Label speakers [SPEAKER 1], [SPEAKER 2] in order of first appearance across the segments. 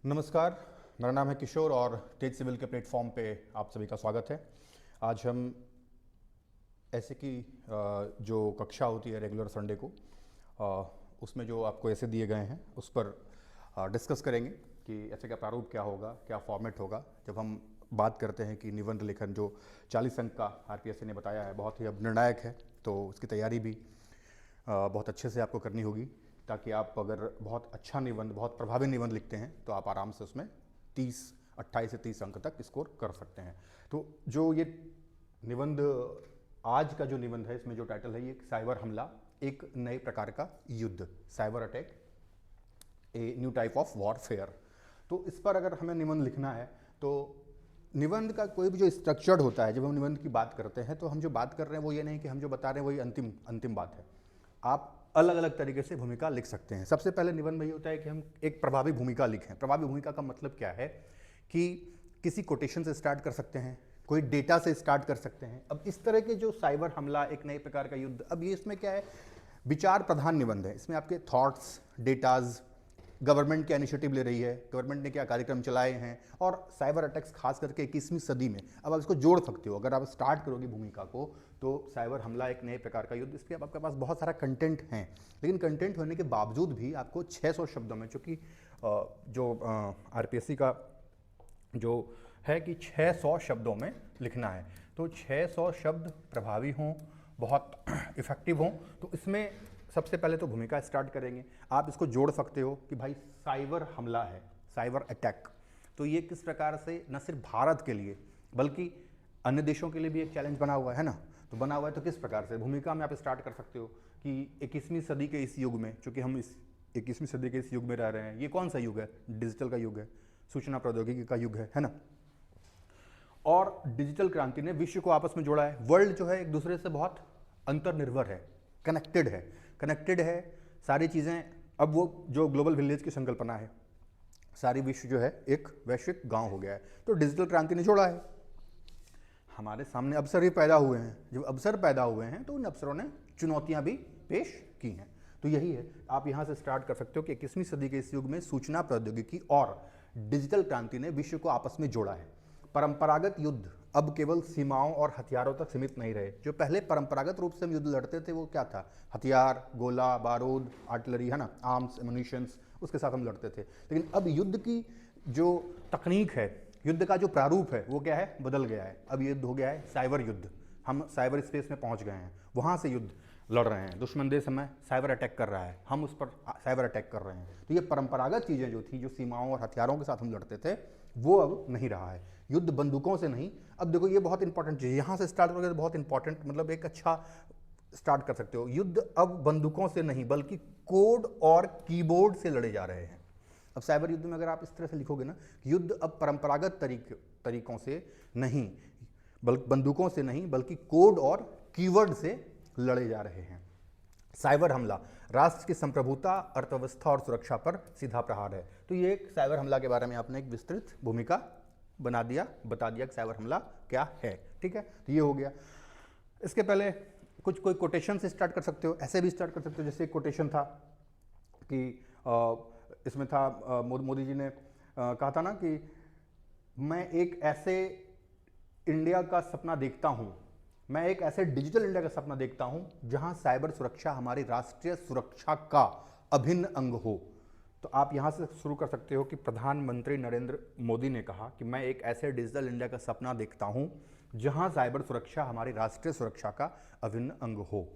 [SPEAKER 1] नमस्कार, मेरा नाम है किशोर और तेज सिविल के प्लेटफॉर्म पे आप सभी का स्वागत है। आज हम ऐसे की जो कक्षा होती है रेगुलर संडे को, उसमें जो आपको ऐसे दिए गए हैं उस पर डिस्कस करेंगे कि ऐसे का प्रारूप क्या होगा, क्या फॉर्मेट होगा। जब हम बात करते हैं कि निबंध लेखन जो 40 अंक का आरपीएससी ने बताया है बहुत ही अब निर्णायक है, तो उसकी तैयारी भी बहुत अच्छे से आपको करनी होगी, ताकि आप अगर बहुत अच्छा निबंध, बहुत प्रभावी निबंध लिखते हैं तो आप आराम से उसमें 28 से 30 अंक तक स्कोर कर सकते हैं। तो जो ये निबंध, आज का जो निबंध है, इसमें जो टाइटल है ये साइबर हमला, एक नए प्रकार का युद्ध, cyber attack, a new type of warfare. तो इस पर अगर हमें निबंध लिखना है तो निबंध का कोई भी जो स्ट्रक्चर्ड होता है, जब हम निबंध की बात करते हैं तो हम जो बात कर रहे हैं वो ये नहीं कि हम जो बता रहे हैं वही अंतिम अंतिम बात है। आप अलग अलग तरीके से भूमिका लिख सकते हैं। सबसे पहले निबंध में ये होता है कि हम एक प्रभावी भूमिका लिखें। प्रभावी भूमिका का मतलब क्या है कि किसी कोटेशन से स्टार्ट कर सकते हैं, कोई डेटा से स्टार्ट कर सकते हैं। अब इस तरह के जो साइबर हमला, एक नए प्रकार का युद्ध, अब ये इसमें क्या है, विचार प्रधान निबंध है। इसमें आपके थॉट्स, डेटाज, गवर्नमेंट क्या इनिशिएटिव ले रही है, गवर्नमेंट ने क्या कार्यक्रम चलाए हैं, और साइबर अटैक्स खास करके 21वीं सदी में। अब आप इसको जोड़ सकते हो, अगर आप स्टार्ट करोगे भूमिका को तो साइबर हमला एक नए प्रकार का युद्ध, इसके अब आपके पास बहुत सारा कंटेंट है। लेकिन कंटेंट होने के बावजूद भी आपको 600 शब्दों में, चूँकि जो आरपीएससी का जो है कि 600 शब्दों में लिखना है, तो 600 शब्द प्रभावी हों, बहुत इफेक्टिव हों, तो इसमें सबसे पहले तो भूमिका स्टार्ट करेंगे। आप इसको जोड़ सकते हो कि भाई साइबर हमला है, साइबर अटैक, तो ये किस प्रकार से न सिर्फ भारत के लिए बल्कि अन्य देशों के लिए भी एक चैलेंज बना हुआ है ना। तो बना हुआ है तो किस प्रकार से भूमिका में आप स्टार्ट कर सकते हो कि 21वीं सदी के इस युग में, चूँकि हम इस 21वीं सदी के इस युग में रह रहे हैं, ये कौन सा युग है, डिजिटल का युग है, सूचना प्रौद्योगिकी का युग है ना। और डिजिटल क्रांति ने विश्व को आपस में जोड़ा है। वर्ल्ड जो है एक दूसरे से बहुत अंतर्निर्भर है, कनेक्टेड है सारी चीज़ें। अब वो जो ग्लोबल विलेज की संकल्पना है, सारी विश्व जो है एक वैश्विक गांव हो गया है, तो डिजिटल क्रांति ने जोड़ा है। हमारे सामने अवसर भी पैदा हुए हैं, जब अवसर पैदा हुए हैं तो उन अवसरों ने चुनौतियां भी पेश की हैं। तो यही है, आप यहाँ से स्टार्ट कर सकते हो कि 21वीं सदी के इस युग में सूचना प्रौद्योगिकी और डिजिटल क्रांति ने विश्व को आपस में जोड़ा है। परंपरागत युद्ध अब केवल सीमाओं और हथियारों तक सीमित नहीं रहे। जो पहले परंपरागत रूप से हम युद्ध लड़ते थे वो क्या था, हथियार, गोला बारूद, आर्टिलरी, है ना, आर्म्स, एमुनिशंस, उसके साथ हम लड़ते थे। लेकिन अब युद्ध की जो तकनीक है, युद्ध का जो प्रारूप है वो क्या है, बदल गया है। अब युद्ध हो गया है साइबर युद्ध। हम साइबर स्पेस में पहुंच गए हैं, वहां से युद्ध लड़ रहे हैं। दुश्मन देश हमें साइबर अटैक कर रहा है, हम उस पर साइबर अटैक कर रहे हैं। तो ये परंपरागत चीज़ें जो थी, जो सीमाओं और हथियारों के साथ हम लड़ते थे, वो अब नहीं रहा है। युद्ध बंदूकों से नहीं। अब देखो ये बहुत इंपॉर्टेंट चीज़, यहाँ से स्टार्ट करोगे तो बहुत इंपॉर्टेंट, मतलब एक अच्छा स्टार्ट कर सकते हो। युद्ध अब बंदूकों से नहीं बल्कि कोड और कीबोर्ड से लड़े जा रहे हैं। अब साइबर युद्ध में अगर आप इस तरह से लिखोगे ना, युद्ध अब परंपरागत तरीकों से नहीं, बल्कि बंदूकों से नहीं बल्कि कोड और कीवर्ड से लड़े जा रहे हैं। साइबर हमला राष्ट्र की संप्रभुता, अर्थव्यवस्था और सुरक्षा पर सीधा प्रहार है। तो ये एक साइबर हमला के बारे में आपने एक विस्तृत भूमिका बता दिया कि साइबर हमला क्या है। ठीक है, तो ये हो गया। इसके पहले कोई कोटेशन से स्टार्ट कर सकते हो, ऐसे भी स्टार्ट कर सकते हो। जैसे एक कोटेशन था कि इसमें था, मोदी जी ने कहा था ना कि मैं एक ऐसे इंडिया का सपना देखता हूं, मैं एक ऐसे डिजिटल इंडिया का सपना देखता हूं जहां साइबर सुरक्षा हमारी राष्ट्रीय सुरक्षा का अभिन्न अंग हो। तो आप यहां से शुरू कर सकते हो कि प्रधानमंत्री नरेंद्र मोदी ने कहा कि मैं एक ऐसे डिजिटल इंडिया का सपना देखता हूं जहां साइबर सुरक्षा हमारी राष्ट्रीय सुरक्षा का अभिन्न अंग हो।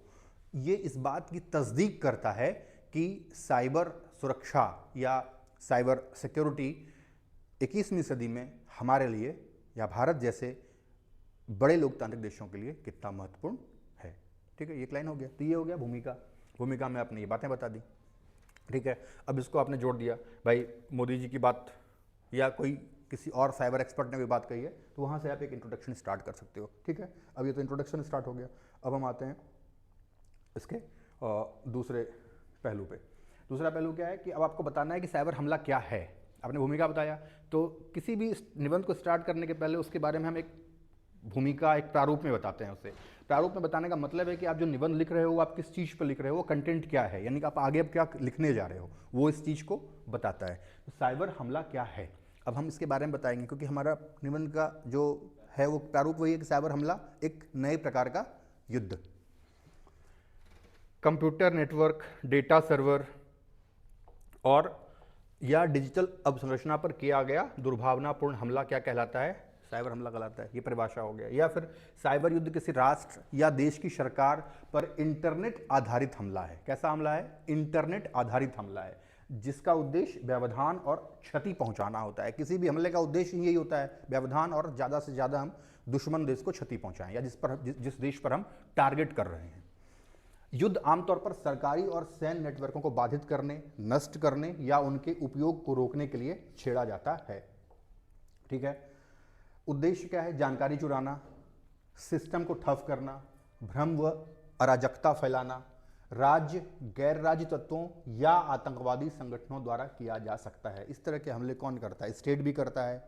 [SPEAKER 1] ये इस बात की तस्दीक करता है कि साइबर सुरक्षा या साइबर सिक्योरिटी 21वीं सदी में हमारे लिए या भारत जैसे बड़े लोकतांत्रिक देशों के लिए कितना महत्वपूर्ण है। ठीक है, ये एक लाइन हो गया। तो ये हो गया भूमिका में आपने ये बातें बता दी। ठीक है, अब इसको आपने जोड़ दिया, भाई मोदी जी की बात या कोई किसी और साइबर एक्सपर्ट ने कोई बात कही है, तो वहाँ से आप एक इंट्रोडक्शन स्टार्ट कर सकते हो। ठीक है, अब ये तो इंट्रोडक्शन स्टार्ट हो गया। अब हम आते हैं इसके दूसरे पहलू पे। दूसरा पहलू क्या है कि अब आपको बताना है कि साइबर हमला क्या है। आपने भूमिका बताया, तो किसी भी निबंध को स्टार्ट करने के पहले उसके बारे में हम एक भूमिका एक प्रारूप में बताते हैं उसे। प्रारूप में बताने का मतलब है कि आप जो निबंध लिख रहे हो आप किस चीज़ पर लिख रहे हो, वो कंटेंट क्या है, यानी कि आप आगे अब क्या लिखने जा रहे हो, वो इस चीज़ को बताता है। तो साइबर हमला क्या है, अब हम इसके बारे में बताएंगे, क्योंकि हमारा निबंध का जो है वो प्रारूप वही है कि साइबर हमला एक नए प्रकार का युद्ध। कंप्यूटर नेटवर्क, डेटा सर्वर और या डिजिटल अवसंरचना पर किया गया दुर्भावनापूर्ण हमला क्या कहलाता है, साइबर हमला कहलाता है। ये परिभाषा हो गया। या फिर साइबर युद्ध किसी राष्ट्र या देश की सरकार पर इंटरनेट आधारित हमला है। कैसा हमला है, इंटरनेट आधारित हमला है, जिसका उद्देश्य व्यवधान और क्षति पहुंचाना होता है। किसी भी हमले का उद्देश्य यही होता है, व्यवधान और ज़्यादा से ज़्यादा हम दुश्मन देश को क्षति पहुंचाएं, या जिस देश पर हम टारगेट कर रहे हैं। युद्ध आमतौर पर सरकारी और सैन्य नेटवर्कों को बाधित करने, नष्ट करने या उनके उपयोग को रोकने के लिए छेड़ा जाता है। ठीक है, उद्देश्य क्या है, जानकारी चुराना, सिस्टम को ठप करना, भ्रम व अराजकता फैलाना, राज्य, गैर राज्य तत्वों या आतंकवादी संगठनों द्वारा किया जा सकता है। इस तरह के हमले कौन करता है, स्टेट भी करता है,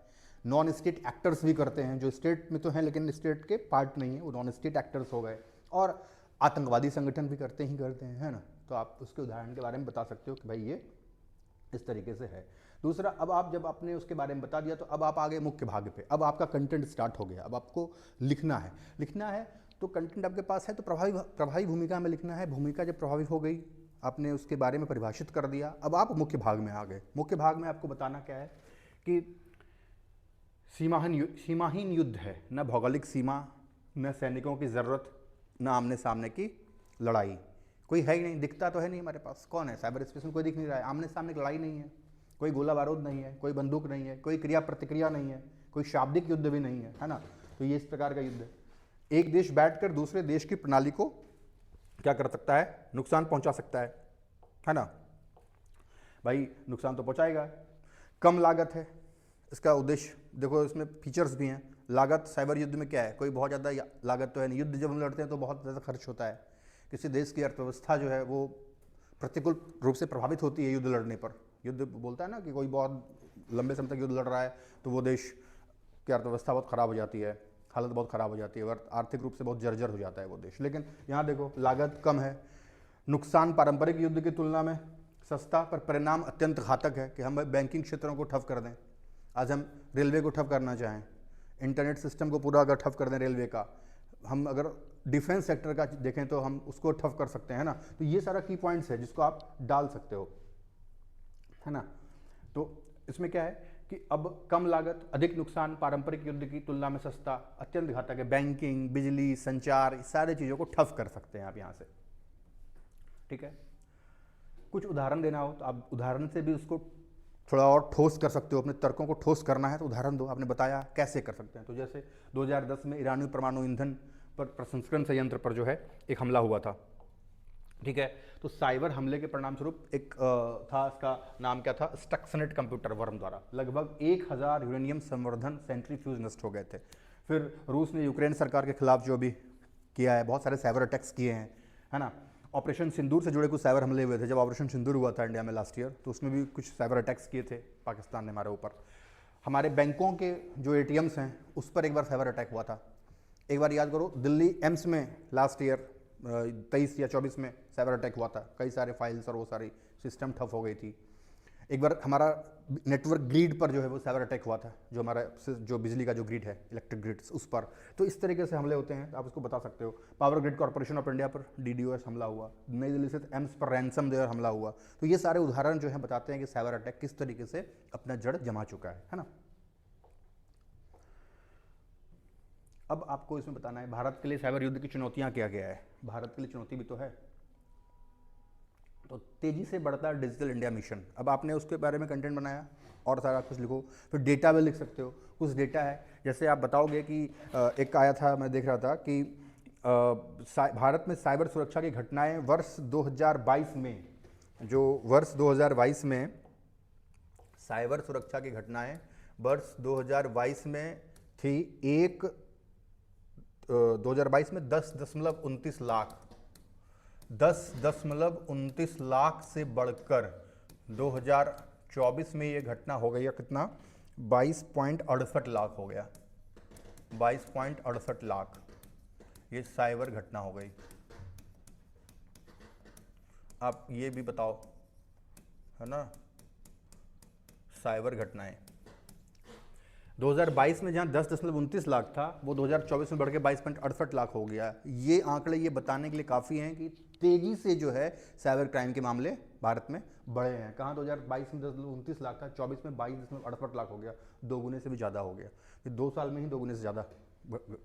[SPEAKER 1] नॉन स्टेट एक्टर्स भी करते हैं, जो स्टेट में तो हैं लेकिन स्टेट के पार्ट नहीं है, वो नॉन स्टेट एक्टर्स हो गए, और आतंकवादी संगठन भी करते हैं, है ना। तो आप उसके उदाहरण के बारे में बता सकते हो कि भाई ये इस तरीके से है। दूसरा, अब आप जब आपने उसके बारे में बता दिया तो अब आप आगे मुख्य भाग पे, अब आपका कंटेंट स्टार्ट हो गया। अब आपको लिखना है तो कंटेंट आपके पास है तो प्रभावी भूमिका में लिखना है। भूमिका जब प्रभावी हो गई, आपने उसके बारे में परिभाषित कर दिया, अब आप मुख्य भाग में आ गए। मुख्य भाग में आपको बताना क्या है कि सीमाहीन युद्ध है, न भौगोलिक सीमा, न सैनिकों की ज़रूरत, न आमने सामने की लड़ाई। कोई है ही नहीं, दिखता तो है नहीं हमारे पास, कौन है, साइबर स्पेस में कोई दिख नहीं रहा है, आमने सामने की लड़ाई नहीं है, कोई गोला बारूद नहीं है, कोई बंदूक नहीं है, कोई क्रिया प्रतिक्रिया नहीं है, कोई शाब्दिक युद्ध भी नहीं है ना। तो ये इस प्रकार का युद्ध है। एक देश बैठकर दूसरे देश की प्रणाली को क्या कर सकता है, नुकसान पहुंचा सकता है ना। भाई नुकसान तो पहुंचाएगा। कम लागत है, इसका उद्देश्य देखो, इसमें फीचर्स भी हैं। लागत साइबर युद्ध में क्या है, कोई बहुत ज़्यादा लागत तो है नहीं। युद्ध जब हम लड़ते हैं तो बहुत ज़्यादा खर्च होता है, किसी देश की अर्थव्यवस्था जो है वो प्रतिकूल रूप से प्रभावित होती है युद्ध लड़ने पर। युद्ध बोलता है ना कि कोई बहुत लंबे समय तक युद्ध लड़ रहा है तो वो देश की अर्थव्यवस्था बहुत ख़राब हो जाती है, हालत बहुत ख़राब हो जाती है, आर्थिक रूप से बहुत जर्जर हो जाता है वो देश। लेकिन यहाँ देखो लागत कम है, नुकसान पारंपरिक युद्ध की तुलना में सस्ता, पर परिणाम अत्यंत घातक है कि हम बैंकिंग क्षेत्रों को ठप कर दें। आज हम रेलवे को ठप करना चाहें, इंटरनेट सिस्टम को पूरा अगर ठप कर दें रेलवे का, हम अगर डिफेंस सेक्टर का देखें तो हम उसको ठप कर सकते हैं ना। तो ये सारा की पॉइंट्स है जिसको आप डाल सकते हो, है ना। तो इसमें क्या है कि अब कम लागत, अधिक नुकसान, पारंपरिक युद्ध की तुलना में सस्ता, अत्यंत घातक है, बैंकिंग, बिजली, संचार, सारी चीज़ों को ठप कर सकते हैं आप यहाँ से। ठीक है, कुछ उदाहरण देना हो तो आप उदाहरण से भी उसको थोड़ा और ठोस कर सकते हो। अपने तर्कों को ठोस करना है तो उदाहरण दो, आपने बताया कैसे कर सकते हैं। तो जैसे 2010 में ईरानी परमाणु ईंधन पर प्रसंस्करण संयंत्र पर जो है एक हमला हुआ था। ठीक है, तो साइबर हमले के परिणाम स्वरूप एक था, इसका नाम क्या था, स्टक्सनेट कंप्यूटर वर्म द्वारा लगभग 1000 यूरेनियम संवर्धन सेंट्रीफ्यूज नष्ट हो गए थे। फिर रूस ने यूक्रेन सरकार के खिलाफ जो भी किया है, बहुत सारे साइबर अटैक्स किए हैं, है ना। ऑपरेशन सिंदूर से जुड़े कुछ साइबर हमले हुए थे। जब ऑपरेशन सिंदूर हुआ था इंडिया में लास्ट ईयर, तो उसमें भी कुछ साइबर अटैक्स किए थे पाकिस्तान ने हमारे ऊपर। हमारे बैंकों के जो ATMs हैं उस पर एक बार साइबर अटैक हुआ था। एक बार याद करो, दिल्ली एम्स में लास्ट ईयर 23 या 24 में साइबर अटैक हुआ था। कई सारे फाइल्स और वो सारी सिस्टम ठप हो गई थी। एक बार हमारा नेटवर्क ग्रिड पर जो है वो साइबर अटैक हुआ था, जो हमारा जो बिजली का जो ग्रिड है, इलेक्ट्रिक ग्रिड, उस पर। तो इस तरीके से हमले होते हैं, आप उसको बता सकते हो। Power grid corporation of India पर DDoS हमला हुआ, नई दिल्ली स्थित एम्स पर रैंसमवेयर हमला हुआ। तो ये सारे उदाहरण जो है बताते हैं कि साइबर अटैक किस तरीके से अपना जड़ जमा चुका है ना। अब आपको इसमें बताना है भारत के लिए साइबर युद्ध की चुनौतियां क्या क्या है। भारत के लिए चुनौती भी तो है। तो तेजी से बढ़ता डिजिटल इंडिया मिशन, अब आपने उसके बारे में कंटेंट बनाया और सारा कुछ लिखो। फिर डेटा भी लिख सकते हो, कुछ डेटा है, जैसे आप बताओगे कि एक आया था, मैं देख रहा था कि भारत में साइबर सुरक्षा की घटनाएं वर्ष 2022 में, जो वर्ष 2022 में साइबर सुरक्षा की घटनाएं वर्ष 2022 में थी 2022 में 10.29 लाख, 10.29 लाख से बढ़कर 2024 में ये घटना हो गई है कितना, 22.68 लाख हो गया। 22.68 लाख, ये साइबर घटना हो गई। आप ये भी बताओ, है ना, साइबर घटनाएं 2022 में जहां 10.29 लाख था वो 2024 में बढ़ के 22.68 लाख हो गया। ये आंकड़े ये बताने के लिए काफ़ी हैं कि तेजी से जो है साइबर क्राइम के मामले भारत में बढ़े हैं। कहाँ 2022 में 10.29 लाख था, 24 में 22.68 लाख हो गया, 2 गुने से भी ज़्यादा हो गया। ये 2 साल में ही 2 गुने से ज़्यादा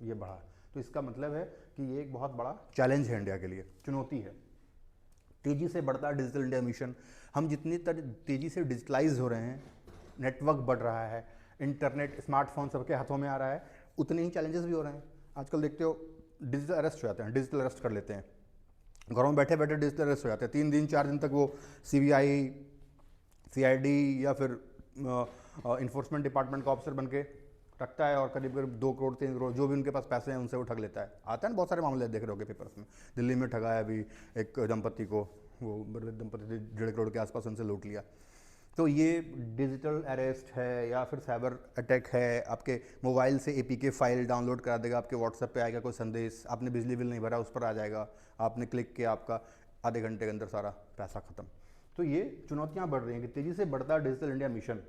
[SPEAKER 1] ये बढ़ा। तो इसका मतलब है कि ये एक बहुत बड़ा चैलेंज है इंडिया के लिए, चुनौती है। तेजी से बढ़ता डिजिटल इंडिया मिशन, हम जितनी तेजी से डिजिटलाइज हो रहे हैं, नेटवर्क बढ़ रहा है, इंटरनेट स्मार्टफोन सबके हाथों में आ रहा है, उतने ही चैलेंजेस भी हो रहे हैं। आजकल देखते हो डिजिटल अरेस्ट हो जाते हैं, डिजिटल अरेस्ट कर लेते हैं, घरों में बैठे बैठे डिजिटल अरेस्ट हो जाते हैं। 3 दिन 4 दिन तक वो सीबीआई, सीआईडी या फिर इन्फोर्समेंट डिपार्टमेंट का ऑफिसर बन के रखता है और करीब करीब 2 करोड़ 3 करोड़ जो भी उनके पास पैसे हैं उनसे वो ठग लेता है। आता है ना, बहुत सारे मामले देख रहे होगे पेपर्स में। दिल्ली में ठगा है अभी एक दंपति को, वो दंपति ने 1.5 करोड़ के आसपास उनसे लूट लिया। तो ये डिजिटल अरेस्ट है या फिर साइबर अटैक है। आपके मोबाइल से एपीके फाइल डाउनलोड करा देगा, आपके व्हाट्सएप पे आएगा कोई संदेश, आपने बिजली बिल नहीं भरा उस पर आ जाएगा, आपने क्लिक किया, आपका आधे घंटे के अंदर सारा पैसा खत्म। तो ये चुनौतियां बढ़ रही हैं कि तेजी से बढ़ता डिजिटल इंडिया मिशन।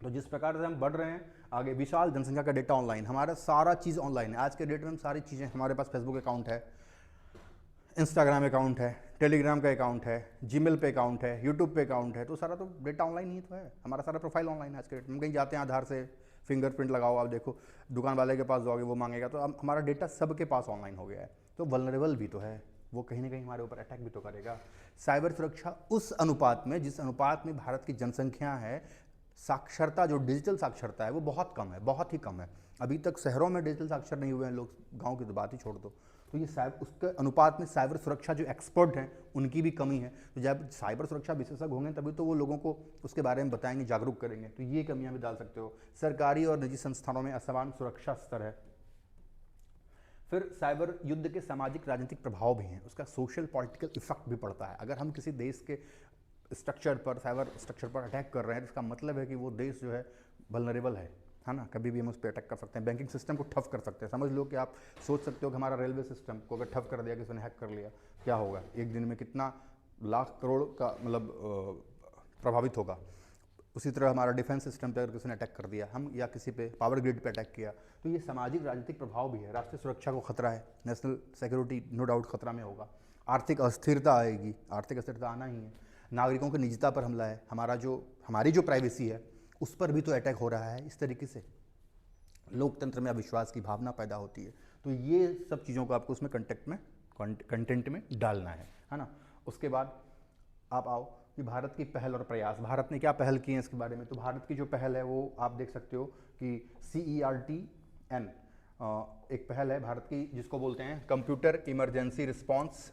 [SPEAKER 1] तो जिस प्रकार से हम बढ़ रहे हैं आगे, विशाल जनसंख्या का डेटा ऑनलाइन, हमारा सारा चीज़ ऑनलाइन है आज के डेट में। हम सारी चीज़ें, हमारे पास फेसबुक अकाउंट है, इंस्टाग्राम अकाउंट है, टेलीग्राम का अकाउंट है, जीमेल पे अकाउंट है, यूट्यूब पे अकाउंट है, तो सारा तो डेटा ऑनलाइन ही तो है। हमारा सारा प्रोफाइल ऑनलाइन है आज के डेट में। हम कहीं जाते हैं आधार से फिंगरप्रिंट लगाओ, आप देखो दुकान वाले के पास जाओगे वो मांगेगा, तो अब हमारा डेटा सबके पास ऑनलाइन हो गया है। तो वल्नरेबल भी तो है, वो कहीं ना कहीं हमारे ऊपर अटैक भी तो करेगा। साइबर सुरक्षा उस अनुपात में, जिस अनुपात में भारत की जनसंख्या है, साक्षरता जो डिजिटल साक्षरता है वो बहुत कम है, बहुत ही कम है। अभी तक शहरों में डिजिटल साक्षर नहीं हुए हैं लोग, गांव की तो बात ही छोड़ दो। तो ये उसके अनुपात में साइबर सुरक्षा जो एक्सपर्ट हैं उनकी भी कमी है। तो जब साइबर सुरक्षा विशेषज्ञ होंगे तभी तो वो लोगों को उसके बारे में बताएंगे, जागरूक करेंगे। तो ये कमियां भी डाल सकते हो। सरकारी और निजी संस्थानों में असमान सुरक्षा स्तर है। फिर साइबर युद्ध के सामाजिक राजनीतिक प्रभाव भी हैं, उसका सोशल पॉलिटिकल इफेक्ट भी पड़ता है। अगर हम किसी देश के स्ट्रक्चर पर, साइबर स्ट्रक्चर पर अटैक कर रहे हैं तो इसका मतलब है कि वो देश जो है वल्नरेबल है ना, कभी भी हम उस पर अटैक कर सकते हैं। बैंकिंग सिस्टम को ठप कर सकते हैं। समझ लो कि आप सोच सकते हो कि हमारा रेलवे सिस्टम को अगर ठप कर दिया, किसी ने हैक कर लिया, क्या होगा, एक दिन में कितना लाख करोड़ का मतलब प्रभावित होगा। उसी तरह हमारा डिफेंस सिस्टम पर अगर किसी ने अटैक कर दिया, हम या किसी पे पावर ग्रिड पे अटैक किया, तो ये सामाजिक राजनीतिक प्रभाव भी है। राष्ट्रीय सुरक्षा को खतरा है, नेशनल सिक्योरिटी नो डाउट खतरा में होगा। आर्थिक अस्थिरता आएगी, आर्थिक अस्थिरता आना ही है। नागरिकों की निजता पर हमला है, हमारी जो प्राइवेसी है उस पर भी तो अटैक हो रहा है। इस तरीके से लोकतंत्र में अविश्वास की भावना पैदा होती है। तो ये सब चीज़ों को आपको उसमें कंटेंट में डालना है ना। उसके बाद आप आओ कि भारत की पहल और प्रयास, भारत ने क्या पहल की है इसके बारे में। तो भारत की जो पहल है वो आप देख सकते हो कि CERT-N एक पहल है भारत की, जिसको बोलते हैं कंप्यूटर इमरजेंसी रिस्पॉन्स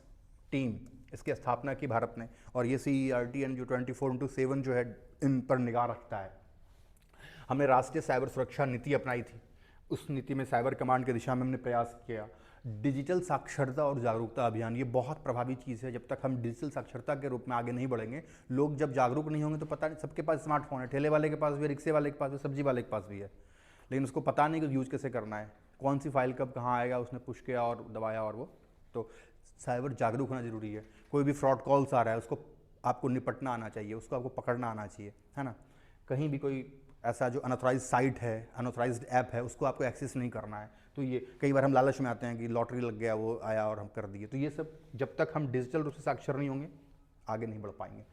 [SPEAKER 1] टीम। इसकी स्थापना की भारत ने, और ये CERT-N जो 24/7 जो है इन पर निगाह रखता है। हमने राष्ट्रीय साइबर सुरक्षा नीति अपनाई थी, उस नीति में साइबर कमांड की दिशा में हमने प्रयास किया। डिजिटल साक्षरता और जागरूकता अभियान, ये बहुत प्रभावी चीज़ है। जब तक हम डिजिटल साक्षरता के रूप में आगे नहीं बढ़ेंगे, लोग जब जागरूक नहीं होंगे तो पता नहीं, सबके पास स्मार्टफोन है, ठेले वाले के पास भी है, रिक्शे वाले के पास भी, सब्जी वाले के पास भी है, लेकिन उसको पता नहीं कि यूज़ कैसे करना है, कौन सी फाइल कब कहाँ आएगा, उसने पुश किया और दबाया और वो। तो साइबर जागरूक होना जरूरी है। कोई भी फ्रॉड कॉल्स आ रहा है उसको आपको निपटना आना चाहिए, उसको आपको पकड़ना आना चाहिए, है ना। कहीं भी कोई ऐसा जो अनऑथराइज साइट है, अनऑथराइज ऐप है, उसको आपको एक्सेस नहीं करना है। तो ये कई बार हम लालच में आते हैं कि लॉटरी लग गया, वो आया और हम कर दिए। तो ये सब जब तक हम डिजिटल रूप से साक्षर नहीं होंगे आगे नहीं बढ़ पाएंगे।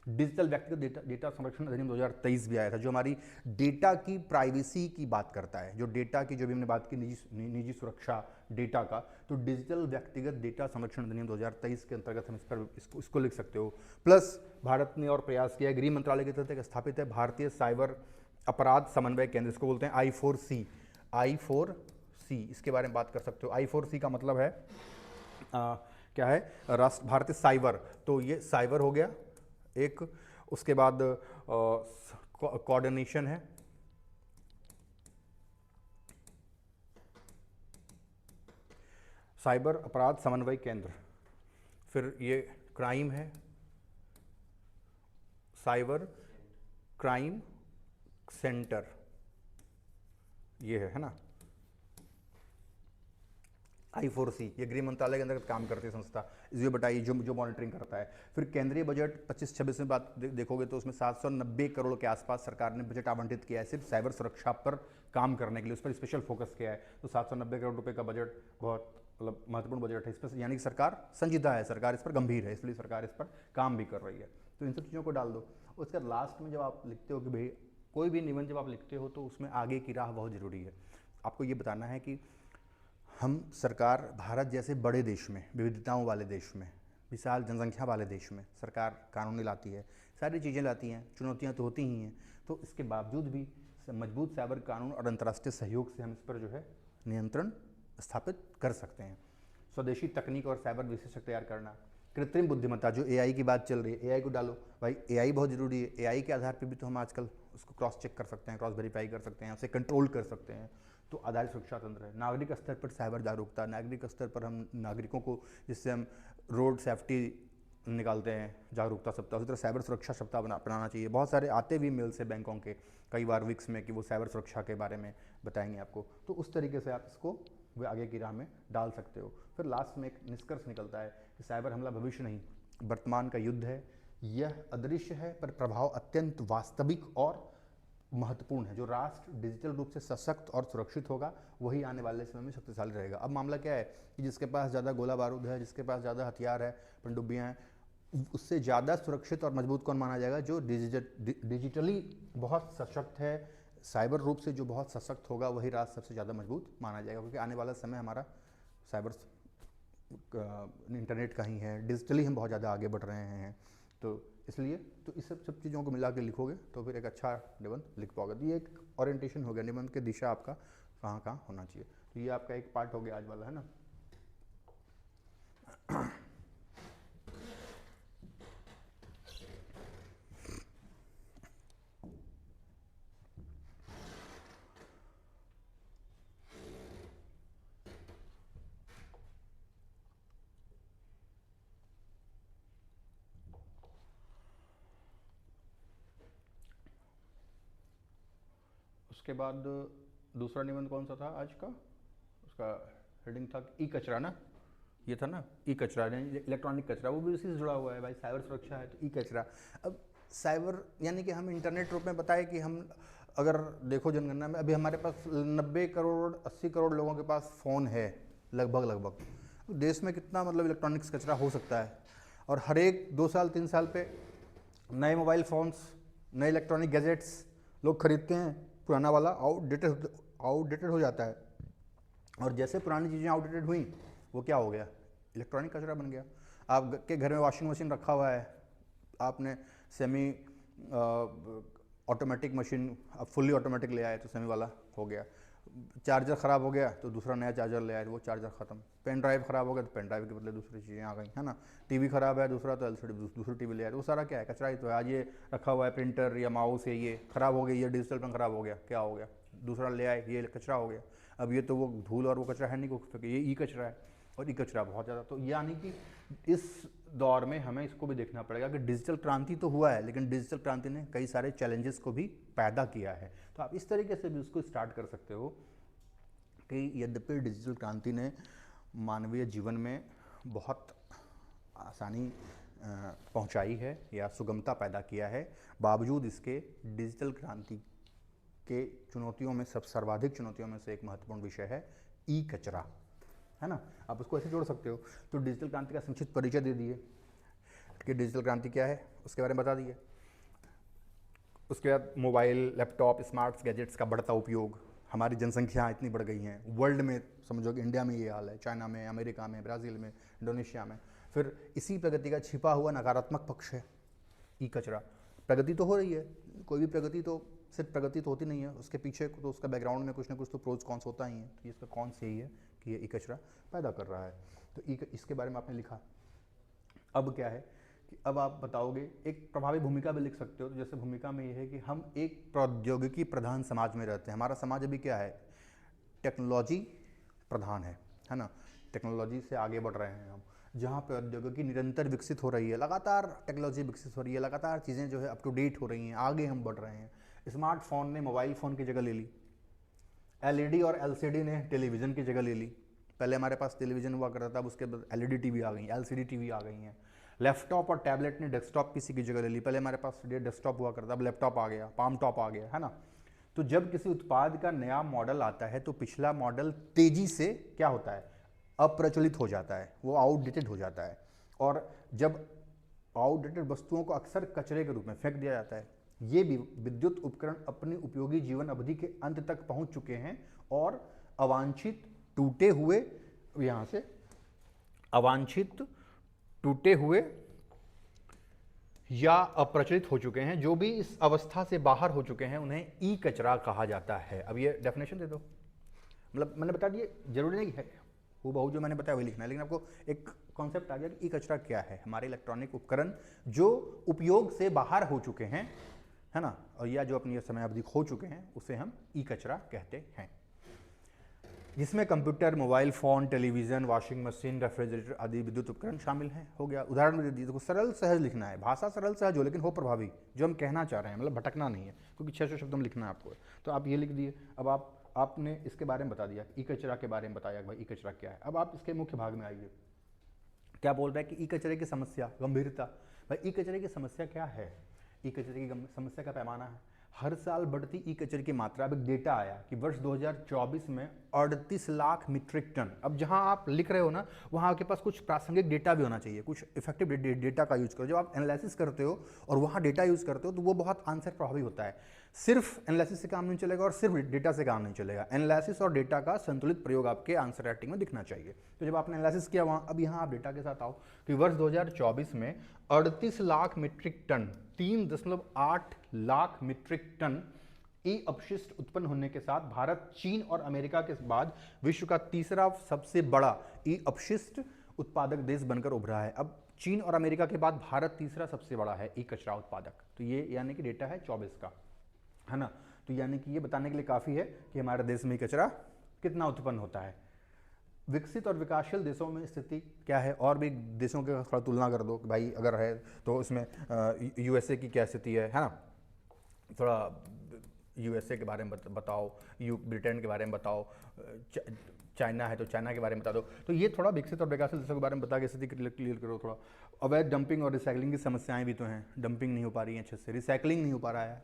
[SPEAKER 1] डिजिटल व्यक्तिगत डेटा संरक्षण अधिनियम 2023 भी आया था, जो हमारी डेटा की प्राइवेसी की बात करता है। जो डेटा की, जो भी हमने बात की निजी सुरक्षा डेटा का, तो डिजिटल व्यक्तिगत डेटा संरक्षण अधिनियम 2023 के अंतर्गत हम इस पर इसको लिख सकते हो। प्लस भारत ने और प्रयास किया, गृह मंत्रालय के तहत स्थापित है भारतीय साइबर अपराध समन्वय केंद्र, इसको बोलते हैं I4C। I4C इसके बारे में बात कर सकते हो। I4C का मतलब है क्या है, राष्ट्र भारतीय साइबर। तो ये साइबर हो गया एक, उसके बाद कोऑर्डिनेशन है, साइबर अपराध समन्वय केंद्र। फिर ये क्राइम है, साइबर क्राइम सेंटर, ये है ना। I4C, ये गृह मंत्रालय के अंतर्गत काम करती है संस्था, जो बताइए जो मॉनिटरिंग करता है। फिर केंद्रीय बजट 25-26 में बात देखोगे तो उसमें 790 करोड़ के आसपास सरकार ने बजट आवंटित किया है सिर्फ साइबर सुरक्षा पर काम करने के लिए, उस पर स्पेशल फोकस किया है। तो 790 करोड़ रुपए का बजट बहुत मतलब महत्वपूर्ण बजट है इस पर, यानी कि सरकार संजीदा है, सरकार इस पर गंभीर है, इसलिए सरकार इस पर काम भी कर रही है। तो इन सब चीज़ों को डाल दो। उसके लास्ट में जब आप लिखते हो कि भाई कोई भी निबंध जब आप लिखते हो तो उसमें आगे की राह बहुत ज़रूरी है। आपको ये बताना है कि हम सरकार भारत जैसे बड़े देश में, विविधताओं वाले देश में, विशाल जनसंख्या वाले देश में सरकार कानून लाती है, सारी चीज़ें लाती हैं, चुनौतियां तो होती ही हैं। तो इसके बावजूद भी मजबूत साइबर कानून और अंतर्राष्ट्रीय सहयोग से हम इस पर जो है नियंत्रण स्थापित कर सकते हैं। स्वदेशी तकनीक और साइबर विशेषज्ञ तैयार करना, कृत्रिम बुद्धिमत्ता, जो एआई की बात चल रही है, एआई को डालो भाई, एआई बहुत ज़रूरी है। एआई के आधार पर भी तो हम आजकल उसको क्रॉस चेक कर सकते हैं, क्रॉस वेरीफाई कर सकते हैं, उसे कंट्रोल कर सकते हैं। तो आधारित सुरक्षा तंत्र है। नागरिक स्तर पर साइबर जागरूकता, नागरिक स्तर पर हम नागरिकों को, जिससे हम रोड सेफ्टी निकालते हैं जागरूकता सप्ताह, उसी तरह साइबर सुरक्षा सप्ताह बनाना चाहिए। बहुत सारे आते भी मेल से बैंकों के कई बार वीक्स में कि वो साइबर सुरक्षा के बारे में बताएंगे आपको, तो उस तरीके से आप इसको वे आगे की राह में डाल सकते हो। फिर लास्ट में एक निष्कर्ष निकलता है कि साइबर हमला भविष्य नहीं, वर्तमान का युद्ध है। यह अदृश्य है पर प्रभाव अत्यंत वास्तविक और महत्वपूर्ण है। जो राष्ट्र डिजिटल रूप से सशक्त और सुरक्षित होगा वही आने वाले समय में शक्तिशाली रहेगा। अब मामला क्या है कि जिसके पास ज़्यादा गोला बारूद है, जिसके पास ज़्यादा हथियार है, पनडुब्बियाँ हैं, उससे ज़्यादा सुरक्षित और मजबूत कौन माना जाएगा? जो डिजिटली बहुत सशक्त है, साइबर रूप से जो बहुत सशक्त होगा वही राष्ट्र सबसे ज़्यादा मजबूत माना जाएगा। क्योंकि आने वाला समय हमारा साइबर इंटरनेट का ही है, डिजिटली हम बहुत ज़्यादा आगे बढ़ रहे हैं। तो इसलिए तो इस सब चीज़ों को मिला के लिखोगे तो फिर एक अच्छा निबंध लिख पाओगे। तो ये एक ओरिएंटेशन हो गया निबंध की दिशा आपका कहाँ कहाँ होना चाहिए। तो ये आपका एक पार्ट हो गया आज वाला, है ना। उसके बाद दूसरा निबंध कौन सा था आज का? उसका हेडिंग था ई कचरा ना, ये था ना, ई कचरा इलेक्ट्रॉनिक कचरा, वो भी उसी से जुड़ा हुआ है भाई, साइबर सुरक्षा है तो ई कचरा। अब साइबर यानी कि हम इंटरनेट रूप में बताए कि हम अगर देखो जनगणना में अभी हमारे पास 90 करोड़ 80 करोड़ लोगों के पास फ़ोन है लगभग। देश में कितना मतलब इलेक्ट्रॉनिक्स कचरा हो सकता है, और हर एक 2 साल 3 साल पे नए मोबाइल फ़ोन्स, नए इलेक्ट्रॉनिक गैजेट्स लोग खरीदते हैं, पुराना वाला आउटडेटेड हो जाता है। और जैसे पुरानी चीज़ें आउटडेटेड हुई वो क्या हो गया? इलेक्ट्रॉनिक कचरा बन गया। आपके घर में वॉशिंग मशीन रखा हुआ है, आपने सेमी ऑटोमेटिक मशीन अब फुल्ली ऑटोमेटिक ले आए तो सेमी वाला हो गया। चार्जर ख़राब हो गया तो दूसरा नया चार्जर ले आए तो वो चार्जर ख़त्म। पेन ड्राइव ख़राब हो गया तो पेन ड्राइव के बदले दूसरी चीज़ें आ गई, है ना। टीवी ख़राब है दूसरा तो एलसीडी दूसरी टीवी ले आए, वो सारा क्या है? कचरा ही तो है। आज ये रखा हुआ है प्रिंटर या माउस है, ये ख़राब हो गई, ये डिजिटल पेन ख़राब हो गया, क्या हो गया? दूसरा ले आए, ये कचरा हो गया। अब ये तो वो धूल और वो कचरा है नहीं, ये ई कचरा है, और ई कचरा बहुत ज़्यादा। तो यानी कि इस दौर में हमें इसको भी देखना पड़ेगा कि डिजिटल क्रांति तो हुआ है, लेकिन डिजिटल क्रांति ने कई सारे चैलेंजेस को भी पैदा किया है। तो आप इस तरीके से भी उसको स्टार्ट कर सकते हो कि यद्यपि डिजिटल क्रांति ने मानवीय जीवन में बहुत आसानी पहुंचाई है या सुगमता पैदा किया है, बावजूद इसके डिजिटल क्रांति के चुनौतियों में सर्वाधिक चुनौतियों में से एक महत्वपूर्ण विषय है ई कचरा, है ना। आप उसको ऐसे जोड़ सकते हो। तो डिजिटल क्रांति का संक्षिप्त परिचय दे दिए कि डिजिटल क्रांति क्या है, उसके बारे में बता दिए। उसके बाद मोबाइल, लैपटॉप, स्मार्ट गैजेट्स का बढ़ता उपयोग, हमारी जनसंख्या इतनी बढ़ गई है वर्ल्ड में, समझो कि इंडिया में ये हाल है, चाइना में, अमेरिका में, ब्राज़ील में, इंडोनेशिया में। फिर इसी प्रगति का छिपा हुआ नकारात्मक पक्ष है ई कचरा। प्रगति तो हो रही है, कोई भी प्रगति तो सिर्फ प्रगति तो होती नहीं है, उसके पीछे तो उसका बैकग्राउंड में कुछ ना कुछ तो प्रोज कॉन्स होता ही है। तो इसका कौन से ही है कि ये ई कचरा पैदा कर रहा है। तो इसके बारे में आपने लिखा। अब क्या है कि अब आप बताओगे, एक प्रभावी भूमिका भी लिख सकते हो। तो जैसे भूमिका में ये है कि हम एक प्रौद्योगिकी प्रधान समाज में रहते हैं। हमारा समाज अभी क्या है? टेक्नोलॉजी प्रधान है ना। टेक्नोलॉजी से आगे बढ़ रहे हैं हम, जहाँ प्रौद्योगिकी निरंतर विकसित हो रही है, लगातार टेक्नोलॉजी विकसित हो रही है, लगातार चीज़ें जो है अप टू डेट हो रही हैं, आगे हम बढ़ रहे हैं। स्मार्टफोन ने मोबाइल फ़ोन की जगह ले ली, एलईडी और एलसीडी ने टेलीविज़न की जगह ले ली, पहले हमारे पास टेलीविजन हुआ करता था, अब उसके बाद एलईडी टीवी आ गई, एलसीडी टीवी आ गई हैं। लैपटॉप और टैबलेट ने डेस्कटॉप की जगह ले ली। पहले हमारे पास डेस्कटॉप हुआ करता, अब लैपटॉप आ गया, पाम टॉप आ गया, है ना। तो जब किसी उत्पाद का नया मॉडल आता है तो पिछला मॉडल तेजी से क्या होता है, अप्रचलित हो जाता है, वो आउटडेटेड हो जाता है। और जब आउटडेटेड वस्तुओं को अक्सर कचरे के रूप में फेंक दिया जाता है। ये भी विद्युत उपकरण अपनी उपयोगी जीवन अवधि के अंत तक पहुंच चुके हैं और अवांछित टूटे हुए, यहां से अवांछित टूटे हुए या अप्रचलित हो चुके हैं। जो भी इस अवस्था से बाहर हो चुके हैं उन्हें ई कचरा कहा जाता है। अब ये डेफिनेशन दे दो, मतलब मैंने बता दिए, जरूरी नहीं है वो बहु जो मैंने बताया वही लिखना है, लेकिन आपको एक कॉन्सेप्ट आ गया कि ई कचरा क्या है। हमारे इलेक्ट्रॉनिक उपकरण जो उपयोग से बाहर हो चुके हैं, है ना, और या जो अपनी समय अवधि खो चुके हैं, उसे हम ई कचरा कहते हैं। जिसमें computer, mobile phone, television, washing machine, refrigerator आदि विद्युत उपकरण शामिल हैं। हो गया, उदाहरण में दे दिए। देखो सरल सहज लिखना है, भाषा सरल सहज हो लेकिन हो प्रभावी, जो हम कहना चाह रहे हैं, मतलब भटकना नहीं है, क्योंकि 600 शब्दों में लिखना है आपको। तो आप ये लिख दिए। अब आपने इसके बारे में बता दिया, ई कचरा के बारे में बताया भाई ई कचरा क्या है। अब आप इसके मुख्य भाग में आइए। क्या बोल रहा है कि ई कचरे की समस्या, गंभीरता। भाई ई कचरे की समस्या क्या है? ई कचरे की समस्या का पैमाना है हर साल बढ़ती ई कचरे की मात्रा। अब एक डेटा आया कि वर्ष 2024 में 38 लाख मीट्रिक टन। अब जहां आप लिख रहे हो ना, वहां आपके पास कुछ प्रासंगिक डेटा भी होना चाहिए, कुछ इफेक्टिव डेटा का यूज करो। जब आप एनालिसिस करते हो और वहां डेटा यूज करते हो तो वो बहुत आंसर प्रभावी होता है। सिर्फ एनालिसिस से काम नहीं चलेगा और सिर्फ डेटा से काम नहीं चलेगा। एनालिसिस और डेटा का संतुलित प्रयोग आपके आंसर राइटिंग में दिखना चाहिए। तो जब आपने एनालिसिस किया वहां, अब यहाँ आप डेटा के साथ आओ कि वर्ष 2024 में 38 lakh metric ton, 3.8 lakh metric ton e अपशिष्ट उत्पन्न होने के साथ भारत चीन और अमेरिका के बाद विश्व का तीसरा सबसे बड़ा ई अपशिष्ट उत्पादक देश बनकर उभरा है। अब चीन और अमेरिका के बाद भारत तीसरा सबसे बड़ा है ई कचरा उत्पादक। तो ये यानी कि डेटा है 24 का, है ना। तो यानी कि ये बताने के लिए काफ़ी है कि हमारे देश में कचरा कितना उत्पन्न होता है। विकसित और विकासशील देशों में स्थिति क्या है, और भी देशों के थोड़ा तुलना कर दो कि भाई अगर है तो उसमें यूएसए की क्या स्थिति है ना। थोड़ा यूएसए के बारे में बताओ, ब्रिटेन के बारे में बताओ, चाइना है तो चाइना के बारे में बता दो। तो ये थोड़ा विकसित और विकासशील देशों के बारे में बता के स्थिति क्लियर करो थोड़ा। अवैध डंपिंग और रिसाइकलिंग की समस्याएं भी तो हैं। डंपिंग नहीं हो पा रही है अच्छे से, रिसाइकलिंग नहीं हो पा रहा है।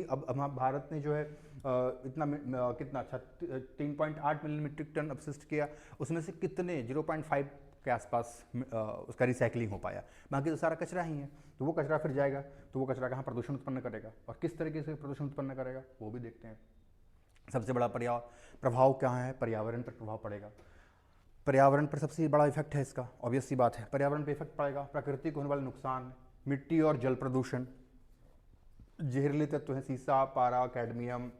[SPEAKER 1] अब भारत ने जो है इतना कितना अच्छा 3.8 मिलियन मीट्रिक टन अपशिष्ट किया, उसमें से कितने 0.5 के आसपास उसका रिसाइकलिंग हो पाया, बाकी तो सारा कचरा ही है। तो वो कचरा फिर जाएगा तो वो कचरा कहाँ प्रदूषण उत्पन्न करेगा और किस तरीके से प्रदूषण उत्पन्न करेगा वो भी देखते हैं। सबसे बड़ा प्रभाव क्या है? पर्यावरण पर प्रभाव पड़ेगा। पर्यावरण पर सबसे बड़ा इफेक्ट है इसका, ऑब्वियस सी बात है, पर्यावरण पर इफेक्ट पड़ेगा। प्रकृति को होने वाले नुकसान, मिट्टी और जल प्रदूषण, जहरीले तत्व हैं सीसा, पारा, कैडमियम,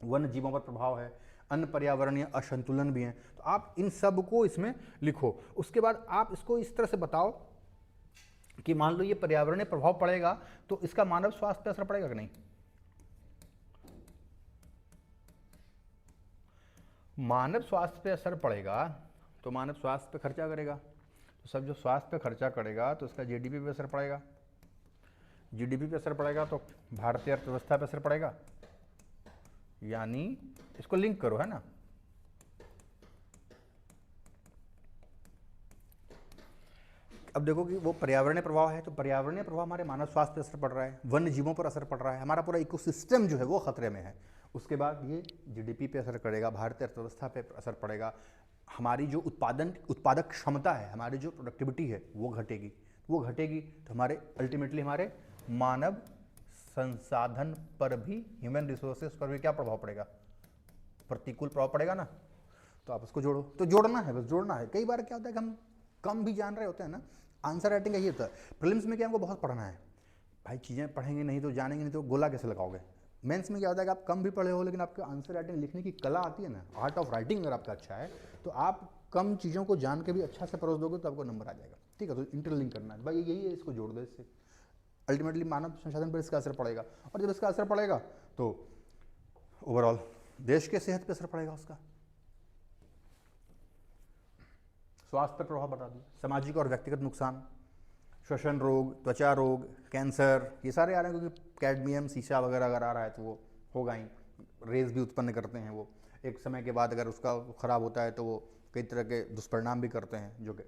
[SPEAKER 1] वन्य जीवों पर प्रभाव है, अन्य पर्यावरणीय असंतुलन भी हैं। तो आप इन सब को इसमें लिखो। उसके बाद आप इसको इस तरह से बताओ कि मान लो ये पर्यावरणीय प्रभाव पड़ेगा तो इसका मानव स्वास्थ्य पर असर पड़ेगा कि नहीं। मानव स्वास्थ्य पे असर पड़ेगा तो मानव स्वास्थ्य पे खर्चा करेगा, तो सब जो स्वास्थ्य पे खर्चा करेगा तो उसका जीडीपी पे असर पड़ेगा, जीडीपी पे असर पड़ेगा तो भारतीय अर्थव्यवस्था पे असर पड़ेगा। यानी इसको लिंक करो, है ना। अब देखो कि वो पर्यावरणीय प्रभाव है तो पर्यावरणीय प्रभाव हमारे मानव स्वास्थ्य पर असर पड़ रहा है, वन्य जीवों पर असर पड़ रहा है, हमारा पूरा इकोसिस्टम जो है वो खतरे में है। उसके बाद ये जीडीपी पे असर करेगा, भारतीय अर्थव्यवस्था पे असर पड़ेगा, हमारी जो उत्पादक क्षमता है, हमारी जो प्रोडक्टिविटी है वो घटेगी। वो घटेगी तो हमारे अल्टीमेटली हमारे मानव संसाधन पर भी, ह्यूमन रिसोर्सेज पर भी क्या प्रभाव पड़ेगा? प्रतिकूल प्रभाव पड़ेगा ना। तो आप उसको जोड़ो, तो जोड़ना है, बस जोड़ना है। कई बार क्या होता है कि हम कम भी जान रहे होते हैं ना, आंसर राइटिंग यही होता है। प्रीलिम्स में क्या हमको बहुत पढ़ना है भाई, चीज़ें पढ़ेंगे नहीं तो जानेंगे नहीं तो गोला कैसे लगाओगे। मेंस में क्या होता है कि आप कम भी पढ़े हो लेकिन आपके आंसर राइटिंग लिखने की कला आती है ना, आर्ट ऑफ राइटिंग अगर आपका अच्छा है तो आप कम चीज़ों को जान के भी अच्छा से परोस दोगे तो आपको नंबर आ जाएगा। ठीक है, तो इंटरलिंक करना है भाई, यही है, इसको जोड़ दो। इससे अल्टीमेटली मानव संसाधन पर इसका असर पड़ेगा, और जब इसका असर पड़ेगा तो ओवरऑल देश के सेहत पर असर पड़ेगा, उसका स्वास्थ्य पर प्रभाव बता दिया। सामाजिक और व्यक्तिगत नुकसान, श्वसन रोग, त्वचा रोग, कैंसर, ये सारे आ रहे हैं क्योंकि कैडमियम, शीशा वगैरह अगर आ रहा है तो वो होगा ही। रेज भी उत्पन्न करते हैं वो, एक समय के बाद अगर उसका ख़राब होता है तो वो कई तरह के दुष्परिणाम भी करते हैं, जो कि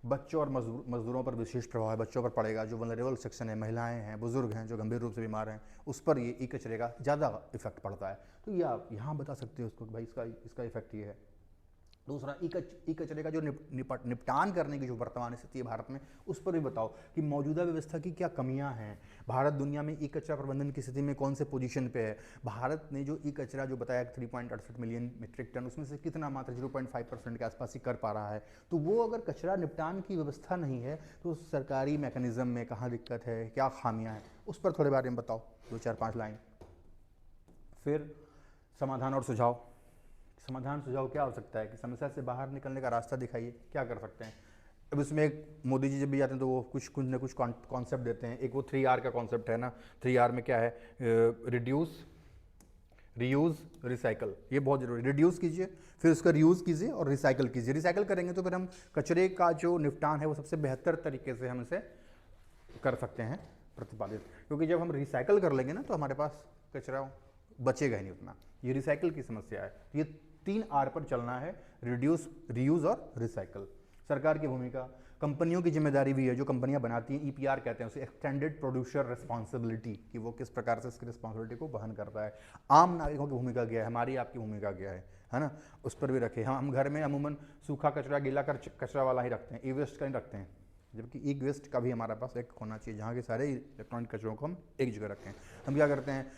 [SPEAKER 1] बच्चों और मजदूरों पर विशेष प्रभाव है, बच्चों पर पड़ेगा। जो वल्नरेबल सेक्शन है, महिलाएं हैं, बुजुर्ग हैं, जो गंभीर रूप से बीमार हैं, उस पर ये ई कचरे का ज़्यादा इफेक्ट पड़ता है। तो ये आप यहाँ बता सकते हो उसको कि भाई इसका इफेक्ट ये है। दूसरा, ई कचरे का जो निपटान करने की जो वर्तमान स्थिति है भारत में, उस पर भी बताओ कि मौजूदा व्यवस्था की क्या कमियां हैं। भारत दुनिया में ई कचरा प्रबंधन की स्थिति में कौन से पोजीशन पे है। भारत ने जो ई कचरा जो बताया 3.68 मिलियन मीट्रिक टन, उसमें से कितना मात्र 0.5% के आसपास ही कर पा रहा है। तो वो अगर कचरा निपटान की व्यवस्था नहीं है तो सरकारी मैकेनिज्म में कहाँ दिक्कत है, क्या खामियाँ हैं, उस पर थोड़े बारे में बताओ, 2-4-5 लाइन। फिर समाधान और सुझाव। समाधान सुझाव क्या हो सकता है कि समस्या से बाहर निकलने का रास्ता दिखाइए, क्या कर सकते हैं। अब इसमें एक मोदी जी जब भी आते हैं तो वो कुछ न कुछ कॉन्सेप्ट देते हैं। एक वो 3R का कॉन्सेप्ट है ना, 3R में क्या है, रिड्यूस, रीयूज़, रिसाइकल। ये बहुत जरूरी, रिड्यूस कीजिए, फिर उसका रीयूज़ कीजिए और रिसाइकल कीजिए। रिसाइकल करेंगे तो फिर हम कचरे का जो निपटान है वो सबसे बेहतर तरीके से हम इसे कर सकते हैं प्रतिपादित। क्योंकि जब हम रिसाइकल कर लेंगे ना तो हमारे पास कचरा बचेगा ही नहीं उतना। ये रिसाइकल की समस्या है। ये 3R पर चलना है, रिड्यूस, रीयूज़ और रिसाइकल। सरकार की भूमिका, कंपनियों की जिम्मेदारी भी है, जो कंपनियां बनाती हैं, EPR कहते हैं उसे, एक्सटेंडेड प्रोड्यूसर रिस्पॉन्सिबिलिटी, कि वो किस प्रकार से इसकी रिस्पॉन्सिबिलिटी को वहन करता है। आम नागरिकों की भूमिका क्या है, हमारी आपकी भूमिका क्या है ना, उस पर भी रखें। हम घर में अमूमन सूखा कचरा, गीला कचरा वाला ही रखते हैं, ई वेस्ट का नहीं रखते हैं। जबकि ई वेस्ट का भी हमारे पास एक होना चाहिए जहाँ के सारे इलेक्ट्रॉनिक कचरों को हम एक जगह रखें। हम क्या करते हैं,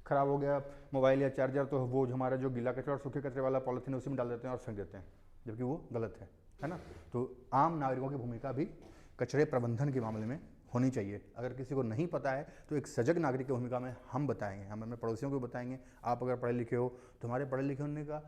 [SPEAKER 1] ख़राब हो गया मोबाइल या चार्जर, तो वो हमारा जो गीला कचरा और सूखे कचरे वाला पॉलिथीन है उसी में डाल देते हैं और फेंक देते हैं, जबकि वो गलत है ना। तो आम नागरिकों की भूमिका भी कचरे प्रबंधन के मामले में होनी चाहिए। अगर किसी को नहीं पता है तो एक सजग नागरिक की भूमिका में हम बताएंगे, हम अपने पड़ोसियों को बताएंगे। आप अगर पढ़े लिखे हो तो हमारे पढ़े लिखे होने का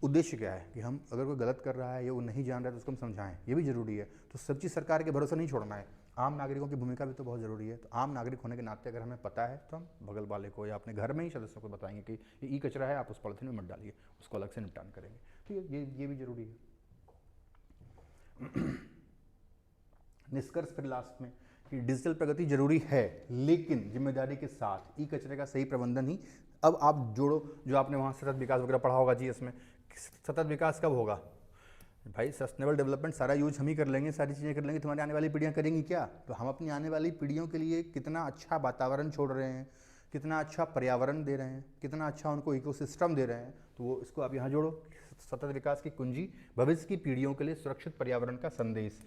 [SPEAKER 1] उद्देश्य क्या है कि हम अगर कोई गलत कर रहा है या वो नहीं जान रहा है तो उसको हम समझाएं, ये भी जरूरी है। तो सब चीज़ सरकार के भरोसे नहीं छोड़ना है, आम नागरिकों की भूमिका भी तो बहुत ज़रूरी है। तो आम नागरिक होने के नाते अगर हमें पता है तो हम बगल वाले को या अपने घर में ही सदस्यों को बताएंगे कि ये ई कचरा है, आप उस पॉलिथीन में मत डालिए, उसको अलग से निपटान करेंगे। तो ये भी जरूरी है। निष्कर्ष फिर लास्ट में कि डिजिटल प्रगति जरूरी है, लेकिन जिम्मेदारी के साथ ई कचरे का सही प्रबंधन ही। अब आप जोड़ो, जो आपने वहाँ सतत विकास वगैरह पढ़ा होगा GS में, सतत विकास कब होगा भाई, सस्टेनेबल डेवलपमेंट सारा यूज हम ही कर लेंगे, सारी चीज़ें कर लेंगे, तुम्हारी आने वाली पीढ़ियाँ करेंगी क्या। तो हम अपनी आने वाली पीढ़ियों के लिए कितना अच्छा वातावरण छोड़ रहे हैं, कितना अच्छा पर्यावरण दे रहे हैं, कितना अच्छा उनको इकोसिस्टम दे रहे हैं। तो वो इसको आप यहाँ जोड़ो, सतत विकास की कुंजी भविष्य की पीढ़ियों के लिए सुरक्षित पर्यावरण का संदेश।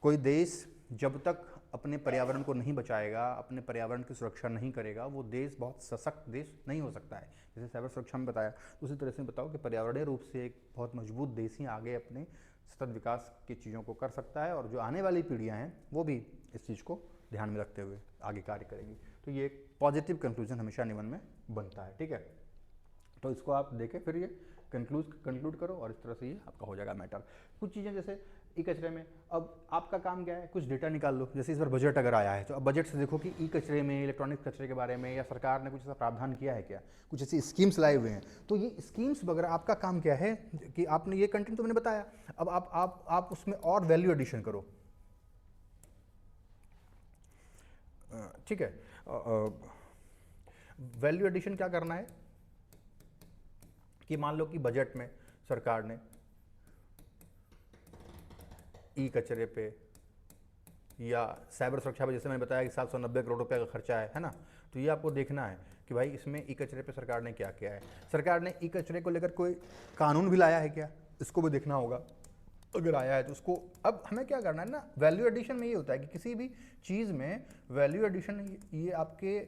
[SPEAKER 1] कोई देश जब तक अपने पर्यावरण को नहीं बचाएगा, अपने पर्यावरण की सुरक्षा नहीं करेगा, वो देश बहुत सशक्त देश नहीं हो सकता है। जैसे साइबर सुरक्षा में बताया, उसी तरह से बताओ कि पर्यावरणीय रूप से एक बहुत मजबूत देश ही आगे अपने सतत विकास की चीज़ों को कर सकता है, और जो आने वाली पीढ़ियाँ हैं वो भी इस चीज़ को ध्यान में रखते हुए आगे कार्य करेंगी। तो ये एक पॉजिटिव कंक्लूजन हमेशा निबंध में बनता है, ठीक है। तो इसको आप देखें, फिर ये कंक्लूड करो, और इस तरह से ये आपका हो जाएगा मैटर। कुछ चीज़ें जैसे ई कचरे में, अब आपका काम क्या है, कुछ डेटा निकाल लो। जैसे इस बार बजट अगर आया है तो अब बजट से देखो कि ई कचरे में, इलेक्ट्रॉनिक कचरे के बारे में या सरकार ने कुछ ऐसा प्रावधान किया है क्या, कुछ ऐसी स्कीम्स लाए हुए हैं। तो ये स्कीम्स वगैरह, आपका काम क्या है कि आपने ये कंटेंट तो मैंने बताया, अब आप उसमें और वैल्यू एडिशन करो, ठीक है। वैल्यू एडिशन क्या करना है कि मान लो कि बजट में सरकार ने ई कचरे पे या साइबर सुरक्षा पे, जैसे मैंने बताया कि 790 करोड़ रुपए का खर्चा है ना। तो ये आपको देखना है कि भाई इसमें ई कचरे पे सरकार ने क्या किया है। सरकार ने ई कचरे को लेकर कोई कानून भी लाया है क्या, इसको भी देखना होगा। अगर आया है तो उसको, अब हमें क्या करना है ना, वैल्यू एडिशन में ये होता है कि किसी भी चीज़ में वैल्यू एडिशन ये आपके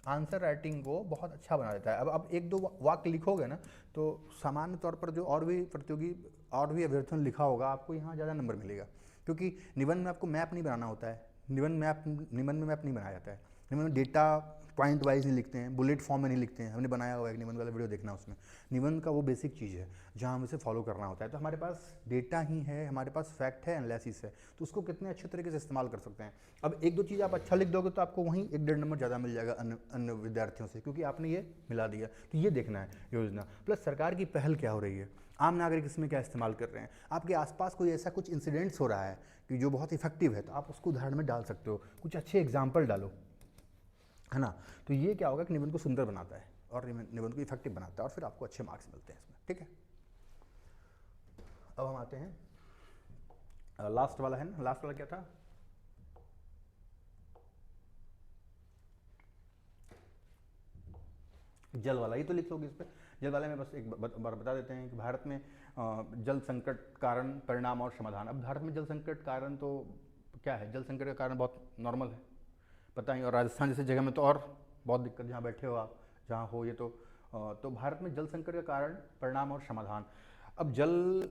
[SPEAKER 1] आंसर राइटिंग को बहुत अच्छा बना देता है। अब आप 1-2 वाक्य लिखोगे ना तो सामान्य तौर पर जो और भी प्रतियोगी और भी अभ्यर्थियों ने लिखा होगा, आपको यहाँ ज़्यादा नंबर मिलेगा। क्योंकि निबंध में आपको मैप नहीं बनाना होता है, निबंध में मैप नहीं बनाया जाता है। निबंध में डेटा पॉइंट वाइज नहीं लिखते हैं, बुलेट फॉर्म में नहीं लिखते हैं। हमने बनाया हुआ है, निबंध वाला वीडियो देखना, उसमें निबंध का वो बेसिक चीज़ है जहाँ हमें इसे फॉलो करना होता है। तो हमारे पास डेटा ही है, हमारे पास फैक्ट है, एनालिसिस है, तो उसको कितने अच्छे तरीके से इस्तेमाल कर सकते हैं। अब 1-2 चीज़ आप अच्छा लिख दोगे तो आपको वहीं 1-1.5 नंबर ज़्यादा मिल जाएगा अन्य विद्यार्थियों से, क्योंकि आपने ये मिला दिया। तो ये देखना है योजना, प्लस सरकार की पहल क्या हो रही है, आम नागरिक इसमें क्या इस्तेमाल कर रहे हैं। आपके आसपास कोई ऐसा कुछ इंसिडेंट्स हो रहा है कि जो बहुत इफेक्टिव है, तो आप उसको उदाहरण में डाल सकते हो, कुछ अच्छे एग्जाम्पल डालो, है ना। तो ये क्या होगा कि निबंध को सुंदर बनाता है और निबंध को इफेक्टिव बनाता है, और फिर आपको अच्छे मार्क्स मिलते हैं इसमें, ठीक है। अब हम आते हैं लास्ट वाला, है ना, लास्ट वाला क्या था? जल वाला, ये तो लिख लोगे इस पे। जल वाले में बस एक बार बता देते हैं कि भारत में जल संकट कारण, परिणाम और समाधान। अब भारत में जल संकट कारण तो क्या है, जल संकट का कारण बहुत नॉर्मल है, पता ही। और राजस्थान जैसी जगह में तो और बहुत दिक्कत, जहाँ बैठे हो आप, जहाँ हो ये तो भारत में जल संकट का कारण, परिणाम और समाधान। अब जल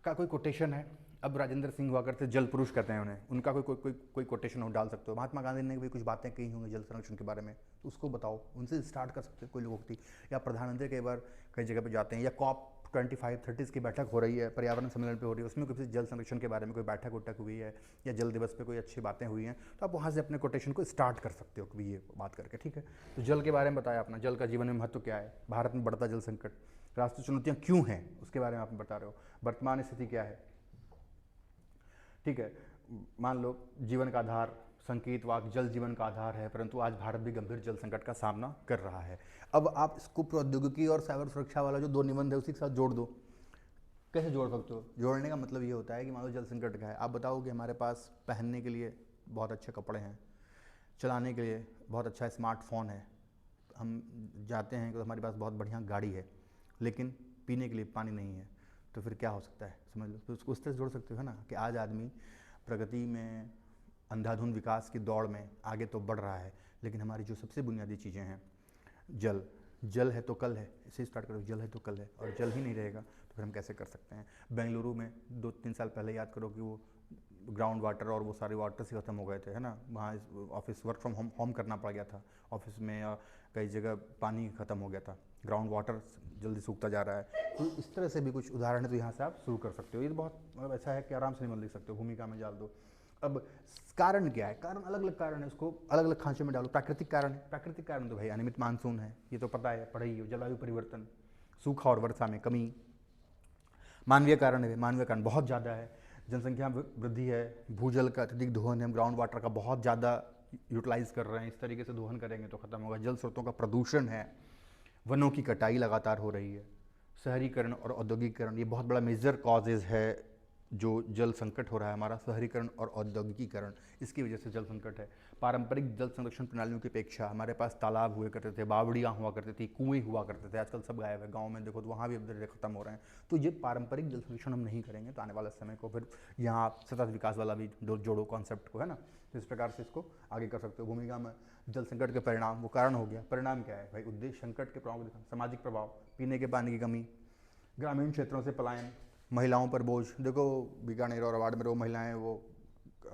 [SPEAKER 1] का कोई कोटेशन है, अब राजेंद्र सिंह हुआ करते, जल पुरुष कहते हैं उन्हें, उनका कोई कोटेशन हो डाल सकते हो। महात्मा गांधी ने भी कुछ बातें कही होंगी जल संरक्षण के बारे में, तो उसको बताओ, उनसे स्टार्ट कर सकते हो कोई लोगोक्ति। या प्रधानमंत्री कई बार कई जगह पे जाते हैं, या COP 25-30 की बैठक हो रही है, पर्यावरण सम्मेलन पे हो रही है, उसमें किसी जल संरक्षण के बारे में कोई बैठक उठक हुई है, या जल दिवस पे कोई अच्छी बातें हुई हैं, तो आप वहाँ से अपने कोटेशन को स्टार्ट कर सकते हो कभी ये बात करके, ठीक है। तो जल के बारे में बताया अपना, जल का जीवन में महत्व क्या है, भारत में बढ़ता जल संकट, राष्ट्रीय चुनौतियाँ क्यों हैं उसके बारे में आप बता रहे हो, वर्तमान स्थिति क्या है, ठीक है। मान लो जीवन का आधार, संकेत वाक्य, जल जीवन का आधार है, परंतु आज भारत भी गंभीर जल संकट का सामना कर रहा है। अब आप इसको प्रौद्योगिकी और साइबर सुरक्षा वाला जो 2 निबंध है उसी के साथ जोड़ दो। कैसे जोड़ सकते हो? जोड़ने का मतलब ये होता है कि मान लो जल संकट का है, आप बताओ कि हमारे पास पहनने के लिए बहुत अच्छे कपड़े हैं, चलाने के लिए बहुत अच्छा स्मार्टफोन है, हम जाते हैं तो हमारे पास बहुत बढ़िया गाड़ी है, लेकिन पीने के लिए पानी नहीं है, तो फिर क्या हो सकता है, समझ लो। तो उसको उस तरह से जोड़ सकते हो, है ना, कि आज आदमी प्रगति में, अंधाधुंध विकास की दौड़ में आगे तो बढ़ रहा है, लेकिन हमारी जो सबसे बुनियादी चीज़ें हैं, जल, जल है तो कल है, इसे स्टार्ट करो, जल है तो कल है, और जल ही नहीं रहेगा तो फिर हम कैसे कर सकते हैं। बेंगलुरु में 2-3 साल पहले याद करो कि वो ग्राउंड वाटर और वो सारे वाटर से ख़त्म हो गए थे, है ना, वहाँ ऑफिस वर्क फ्रॉम होम करना पड़ गया था, ऑफिस में कई जगह पानी ख़त्म हो गया था, ग्राउंड वाटर जल्दी सूखता जा रहा है। तो इस तरह से भी कुछ उदाहरण है, तो यहाँ से आप शुरू कर सकते हो। ये तो बहुत अच्छा है कि आराम से निबंध लिख सकते हो, भूमिका में डाल दो। अब कारण क्या है, कारण अलग अलग कारण है, उसको अलग अलग खांचे में डालो। प्राकृतिक कारण है, प्राकृतिक कारण तो भाई अनियमित मानसून है, ये तो पता है, पढ़े ही हो, जलवायु परिवर्तन, सूखा और वर्षा में कमी। मानवीय कारण है, मानवीय कारण बहुत ज़्यादा है, जनसंख्या वृद्धि है, भूजल का अत्यधिक दोहन है, हम ग्राउंड वाटर का बहुत ज़्यादा यूटिलाइज कर रहे हैं, इस तरीके से दोहन करेंगे तो ख़त्म होगा। जल स्रोतों का प्रदूषण है, वनों की कटाई लगातार हो रही है, शहरीकरण और औद्योगिकीकरण, ये बहुत बड़ा मेजर कॉजेज़ है जो जल संकट हो रहा है हमारा, शहरीकरण और औद्योगिकीकरण, इसकी वजह से जल संकट है। पारंपरिक जल संरक्षण प्रणालियों की अपेक्षा हमारे पास तालाब हुए करते थे, बावड़ियाँ हुआ करती थी, कुएँ हुआ करते थे, आजकल सब गायब है। गाँव में देखो तो वहाँ भी अब धीरे खत्म हो रहे हैं। तो ये पारंपरिक जल संरक्षण हम नहीं करेंगे तो आने वाले समय को फिर यहाँ आप सतत विकास वाला भी जोड़ो कॉन्सेप्ट को, है ना। तो इस प्रकार से इसको आगे कर सकते हो। भूमिका में जल संकट के परिणाम, वो कारण हो गया, परिणाम क्या है भाई, उद्देश्य संकट के प्रभाव, सामाजिक प्रभाव, पीने के पानी की कमी, ग्रामीण क्षेत्रों से पलायन, महिलाओं पर बोझ। देखो बीकानेर और अवार्ड में वो महिलाएं वो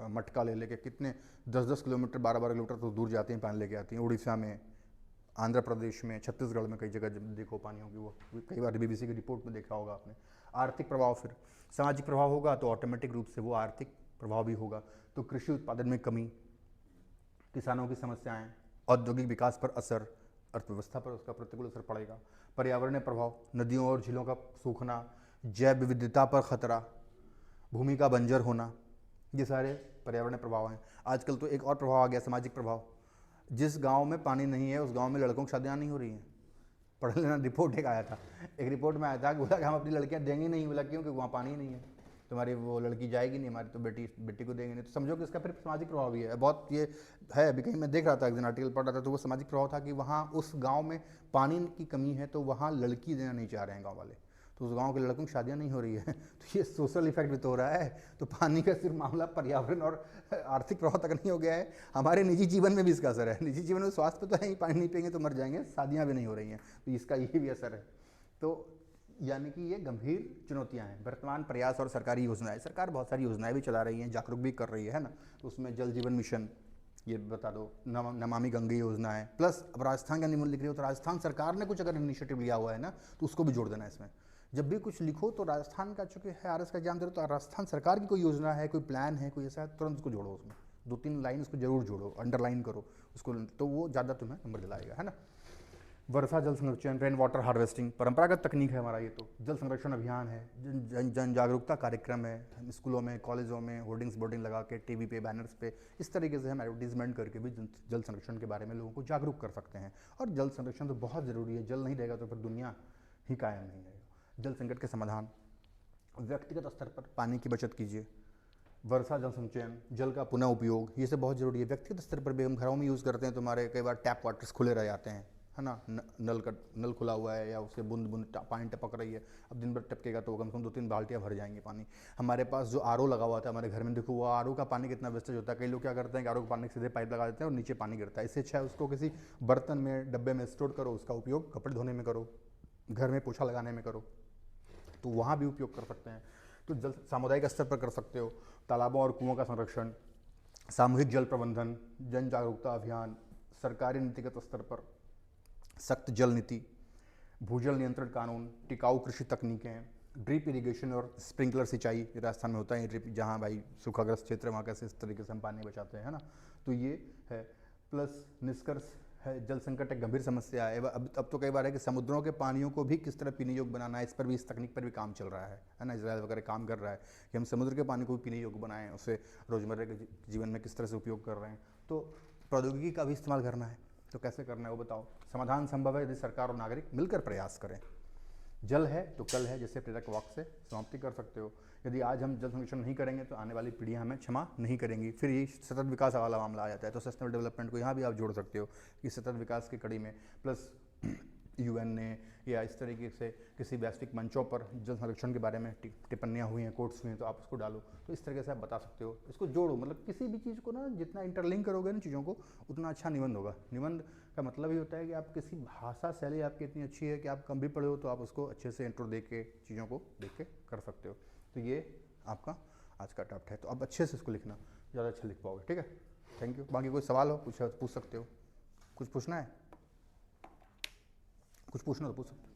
[SPEAKER 1] मटका ले लेके कितने 10-10 किलोमीटर, 12-12 किलोमीटर तो दूर जाती हैं, पानी लेके आती हैं। उड़ीसा में, आंध्र प्रदेश में, छत्तीसगढ़ में कई जगह जब देखो पानी होगी, वो कई बार BBC की रिपोर्ट में देखा होगा आपने। आर्थिक प्रभाव, फिर सामाजिक प्रभाव होगा तो ऑटोमेटिक रूप से वो आर्थिक प्रभाव भी होगा। तो कृषि उत्पादन में कमी, किसानों की समस्याएं, औद्योगिक विकास पर असर, अर्थव्यवस्था पर उसका प्रतिकूल असर पड़ेगा। पर्यावरणीय प्रभाव, नदियों और झीलों का सूखना, जैव विविधता पर खतरा, भूमि का बंजर होना, ये सारे पर्यावरणीय प्रभाव हैं। आजकल तो एक और प्रभाव आ गया, सामाजिक प्रभाव। जिस गांव में पानी नहीं है उस गांव में लड़कों की शादियाँ नहीं हो रही हैं। पढ़ लेना, रिपोर्ट एक आया था, एक रिपोर्ट में आया था, बोला कि हम अपनी लड़कियां देंगे नहीं, बोला क्यों, क्योंकि वहाँ पानी नहीं है, तुम्हारी वो लड़की जाएगी नहीं, हमारी तो बेटी को देंगे नहीं। तो समझो कि इसका फिर सामाजिक प्रभाव भी है बहुत, ये है। अभी कहीं मैं देख रहा था, एक दिन आर्टिकल पढ़ रहा था, तो वो सामाजिक प्रभाव था कि वहाँ उस गाँव में पानी की कमी है, तो वहाँ लड़की देना नहीं चाह रहे हैं गाँव वाले, तो उस गांव के लड़कों की शादियां नहीं हो रही है। तो ये सोशल इफेक्ट भी तो हो रहा है। तो पानी का सिर्फ मामला पर्यावरण और आर्थिक प्रभाव तक नहीं हो गया है, हमारे निजी जीवन में भी इसका असर है। निजी जीवन में स्वास्थ्य तो है ही, पानी नहीं पिएंगे तो मर जाएंगे, शादियां भी नहीं हो रही हैं, तो इसका ये भी असर है। तो यानी कि ये गंभीर चुनौतियां हैं। वर्तमान प्रयास और सरकारी योजनाएं, सरकार बहुत सारी योजनाएं भी चला रही हैं, जागरूक भी कर रही है ना। तो उसमें जल जीवन मिशन, ये बता दो, नमामि गंगे योजना है, प्लस अब राजस्थान का निबंध लिख रही हो तो राजस्थान सरकार ने कुछ अगर इनिशिएटिव लिया हुआ है ना, तो उसको भी जोड़ देना है इसमें। जब भी कुछ लिखो तो राजस्थान का, चूंकि है RS का एग्जाम दे रहे, तो राजस्थान सरकार की कोई योजना है, कोई प्लान है, कोई ऐसा है, तुरंत उसको जोड़ो, उसमें 2-3 लाइन उसको जरूर जोड़ो, अंडरलाइन करो उसको, तो वो ज़्यादा तुम्हें नंबर दिलाएगा, है ना। वर्षा जल संरक्षण, रेन वाटर हार्वेस्टिंग, परंपरागत तकनीक है हमारा ये। तो जल संरक्षण अभियान है, जन जागरूकता कार्यक्रम है, स्कूलों में, कॉलेजों में होर्डिंग्स बोर्डिंग लगा के, टीवी पे, बैनर्स पे, इस तरीके से हम एडवर्टीजमेंट करके भी जल संरक्षण के बारे में लोगों को जागरूक कर सकते हैं। और जल संरक्षण तो बहुत ज़रूरी है, जल नहीं रहेगा तो फिर दुनिया ही कायम नहीं रहेगा। जल संकट के समाधान, व्यक्तिगत स्तर पर पानी की बचत कीजिए, वर्षा जल संचयन, जल का पुनः उपयोग, ये सब बहुत ज़रूरी है। व्यक्तिगत स्तर पर भी हम घरों में यूज़ करते हैं तो हमारे कई बार टैप वाटर्स खुले रह जाते हैं, है ना, नल खुला हुआ है या उससे बूंद बूंद पानी टपक रही है, अब दिन भर टपकेगा तो कम से कम 2-3 बाल्टियाँ भर जाएंगे पानी। हमारे पास जो आरओ लगा हुआ था हमारे घर में, देखो वो आरओ का पानी कितना वेस्टेज होता है। कई लोग क्या करते हैं कि आरओ का पानी सीधे पाइप लगा देते हैं और नीचे पानी गिरता है। इससे अच्छा है उसको किसी बर्तन में, डब्बे में स्टोर करो, उसका उपयोग कपड़े धोने में करो, घर में पोछा लगाने में करो, तो वहाँ भी उपयोग कर सकते हैं। तो जल सामुदायिक स्तर पर कर सकते हो, तालाबों और कुओं का संरक्षण, सामूहिक जल प्रबंधन, जन जागरूकता अभियान, सरकारी नीतिगत स्तर पर सख्त जल नीति, भूजल नियंत्रण कानून, टिकाऊ कृषि तकनीकें, ड्रिप इरिगेशन और स्प्रिंकलर सिंचाई, राजस्थान में होता है ड्रिप, जहाँ भाई सूखाग्रस्त क्षेत्र है वहाँ कैसे इस तरीके से हम पानी बचाते हैं, है ना। तो ये है, प्लस निष्कर्ष है, जल संकट एक गंभीर समस्या है। अब तो कई बार है कि समुद्रों के पानियों को भी किस तरह पीने योग्य बनाना है, इस पर भी, इस तकनीक पर भी काम चल रहा है ना। इजराइल वगैरह काम कर रहा है कि हम समुद्र के पानी को भी पीने योग्य बनाएं, उसे रोजमर्रा के जीवन में किस तरह से उपयोग कर रहे हैं। तो प्रौद्योगिकी का भी इस्तेमाल करना है, तो कैसे करना है वो बताओ। समाधान संभव है यदि सरकार और नागरिक मिलकर प्रयास करें। जल है तो कल है, जैसे प्रेरक वाक्य से समाप्ति कर सकते हो। यदि आज हम जल संरक्षण नहीं करेंगे तो आने वाली पीढ़ियां हमें क्षमा नहीं करेंगी। फिर ये सतत विकास वाला मामला आ जाता है, तो सस्टेनेबल डेवलपमेंट को यहाँ भी आप जोड़ सकते हो कि सतत विकास की कड़ी में, प्लस यूएन ने या इस तरीके से किसी वैश्विक मंचों पर जल संरक्षण के बारे में टिप्पणियाँ हुई हैं, कोट्स हुए हैं, तो आप उसको डालो। तो इस तरीके से आप बता सकते हो, इसको जोड़ो। मतलब किसी भी चीज़ को ना जितना इंटरलिंक करोगे ना चीज़ों को, उतना अच्छा निबंध होगा। निबंध का मतलब ही होता है कि आप किसी भाषा शैली आपकी इतनी अच्छी है कि आप कम भी पढ़े हो तो आप उसको अच्छे से इंट्रो दे के चीज़ों को देख के कर सकते हो। तो ये आपका आज का टॉप है, तो अब अच्छे से इसको लिखना, ज़्यादा अच्छा लिख पाओगे। ठीक है, थैंक यू। बाकी कोई सवाल हो पूछ सकते हो। कुछ पूछना है, कुछ पूछना तो पूछ सकते हो।